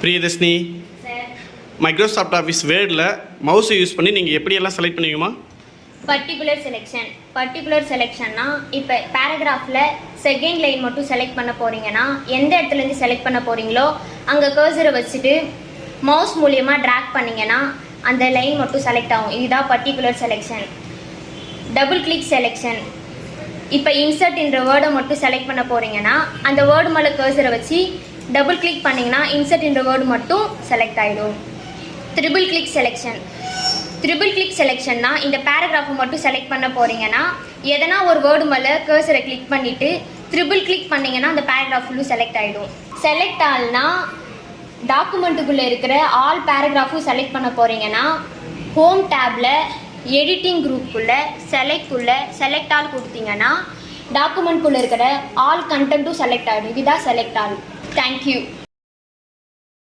Priyadarshini, sir, Microsoft office வேர்டில் மவுஸை use பண்ணி நீங்கள் எப்படியெல்லாம் செலக்ட் பண்ணுவீங்கம்மா? பர்டிகுலர் செலெக்ஷன்னா இப்போ பேராகிராஃபில் செகண்ட் லைன் மட்டும் செலக்ட் பண்ண போகிறீங்கன்னா எந்த இடத்துலேருந்து செலக்ட் பண்ண போகிறீங்களோ அங்கே கர்சரை வச்சுட்டு மவுஸ் மூலியமாக ட்ராக் பண்ணிங்கன்னா அந்த லைன் மட்டும் செலக்ட் ஆகும். இதுதான் particular selection. Double click selection, இப்போ இன்சர்ட் என்ற வேர்டை மட்டும் செலக்ட் பண்ண போகிறீங்கன்னா அந்த வேர்டு மேலே கர்சரை வச்சு டபுள் கிளிக் பண்ணிங்கன்னா இன்சர்ட் என்ற வேர்டு மட்டும் செலக்ட் ஆகிடும். ட்ரிபிள் கிளிக் செலெக்ஷன்னா இந்த பேராகிராஃபை மட்டும் செலக்ட் பண்ண போகிறீங்கன்னா எதனா ஒரு வேர்டு மேலே கர்சரை கிளிக் பண்ணிவிட்டு ட்ரிபிள் கிளிக் பண்ணிங்கன்னா அந்த பேராகிராஃப் ஃபுல்லும் செலக்ட் ஆகிடும். செலக்ட் ஆல்னா டாக்குமெண்ட்டுக்குள்ளே இருக்கிற ஆல் பேராகிராஃபும் செலக்ட் பண்ண போகிறீங்கன்னா ஹோம் டேப்பில் எடிட்டிங் குரூப்புக்குள்ளே செலக்ட் ஆல் கொடுத்தீங்கன்னா டாக்குமெண்ட்குள்ளே இருக்கிற ஆல் கண்டென்ட்டும் செலக்ட் ஆகிடும். இதுதான் செலக்ட் ஆல். தேங்க்யூ.